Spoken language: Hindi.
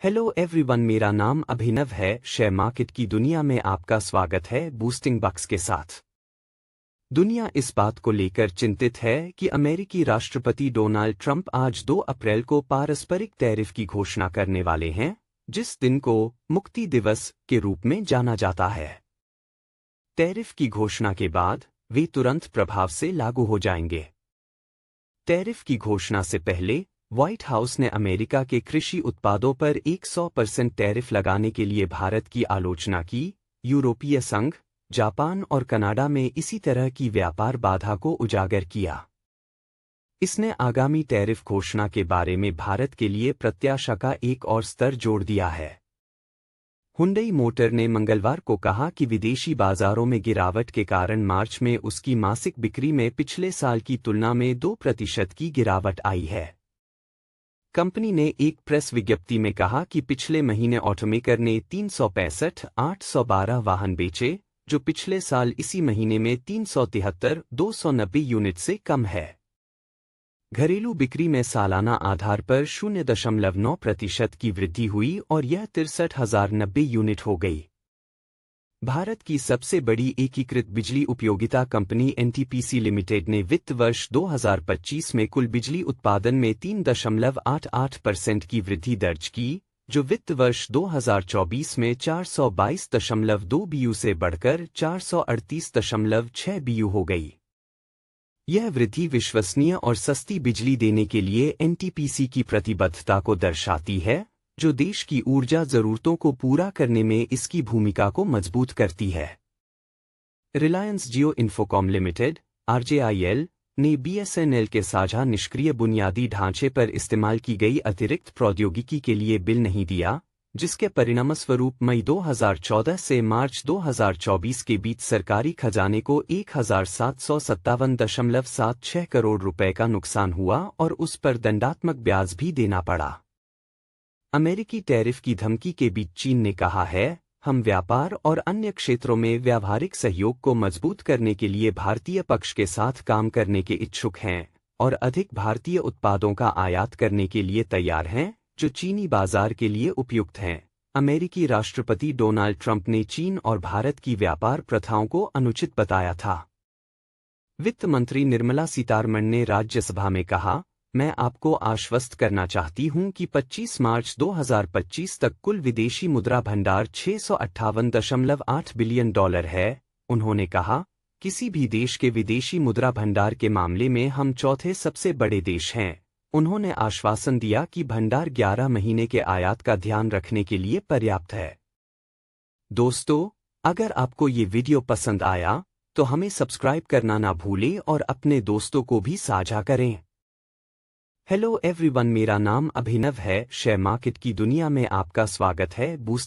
हेलो एवरीवन, मेरा नाम अभिनव है। शेयर मार्केट की दुनिया में आपका स्वागत है बूस्टिंग बक्स के साथ। दुनिया इस बात को लेकर चिंतित है कि अमेरिकी राष्ट्रपति डोनाल्ड ट्रंप आज 2 अप्रैल को पारस्परिक टैरिफ की घोषणा करने वाले हैं, जिस दिन को मुक्ति दिवस के रूप में जाना जाता है। टैरिफ की घोषणा के बाद वे तुरंत प्रभाव से लागू हो जाएंगे। टैरिफ की घोषणा से पहले व्हाइट हाउस ने अमेरिका के कृषि उत्पादों पर 100% टैरिफ लगाने के लिए भारत की आलोचना की। यूरोपीय संघ, जापान और कनाडा में इसी तरह की व्यापार बाधा को उजागर किया। इसने आगामी टैरिफ घोषणा के बारे में भारत के लिए प्रत्याशा का एक और स्तर जोड़ दिया है। हुंडई मोटर ने मंगलवार को कहा कि विदेशी बाजारों में गिरावट के कारण मार्च में उसकी मासिक बिक्री में पिछले साल की तुलना में 2% की गिरावट आई है। कंपनी ने एक प्रेस विज्ञप्ति में कहा कि पिछले महीने ऑटोमेकर ने 365,812 वाहन बेचे, जो पिछले साल इसी महीने में 373,290 यूनिट से कम है। घरेलू बिक्री में सालाना आधार पर 0.9% की वृद्धि हुई और यह 63,090 यूनिट हो गई। भारत की सबसे बड़ी एकीकृत बिजली उपयोगिता कंपनी एनटीपीसी लिमिटेड ने वित्त वर्ष 2025 में कुल बिजली उत्पादन में 3.88% की वृद्धि दर्ज की, जो वित्त वर्ष 2024 में 422.2 बीयू से बढ़कर 438.6 बीयू हो गई। यह वृद्धि विश्वसनीय और सस्ती बिजली देने के लिए एनटीपीसी की प्रतिबद्धता को दर्शाती है, जो देश की ऊर्जा जरूरतों को पूरा करने में इसकी भूमिका को मजबूत करती है। रिलायंस जियो इन्फोकॉम लिमिटेड (आरजेआईएल) ने बीएसएनएल के साझा निष्क्रिय बुनियादी ढांचे पर इस्तेमाल की गई अतिरिक्त प्रौद्योगिकी के लिए बिल नहीं दिया, जिसके परिणामस्वरूप मई 2014 से मार्च 2024 के बीच सरकारी खजाने को 1,757.76 करोड़ रुपए का नुकसान हुआ और उस पर दंडात्मक ब्याज भी देना पड़ा। अमेरिकी टैरिफ की धमकी के बीच चीन ने कहा है, हम व्यापार और अन्य क्षेत्रों में व्यावहारिक सहयोग को मजबूत करने के लिए भारतीय पक्ष के साथ काम करने के इच्छुक हैं और अधिक भारतीय उत्पादों का आयात करने के लिए तैयार हैं, जो चीनी बाजार के लिए उपयुक्त हैं। अमेरिकी राष्ट्रपति डोनाल्ड ट्रंप ने चीन और भारत की व्यापार प्रथाओं को अनुचित बताया था। वित्त मंत्री निर्मला सीतारमण ने राज्यसभा में कहा, मैं आपको आश्वस्त करना चाहती हूं कि 25 मार्च 2025 तक कुल विदेशी मुद्रा भंडार $658.8 बिलियन है। उन्होंने कहा, किसी भी देश के विदेशी मुद्रा भंडार के मामले में हम चौथे सबसे बड़े देश हैं। उन्होंने आश्वासन दिया कि भंडार 11 महीने के आयात का ध्यान रखने के लिए पर्याप्त है। दोस्तों, अगर आपको ये वीडियो पसंद आया तो हमें सब्सक्राइब करना ना भूलें और अपने दोस्तों को भी साझा करें। हेलो एवरीवन, मेरा नाम अभिनव है। शेयर मार्केट की दुनिया में आपका स्वागत है बूस्ट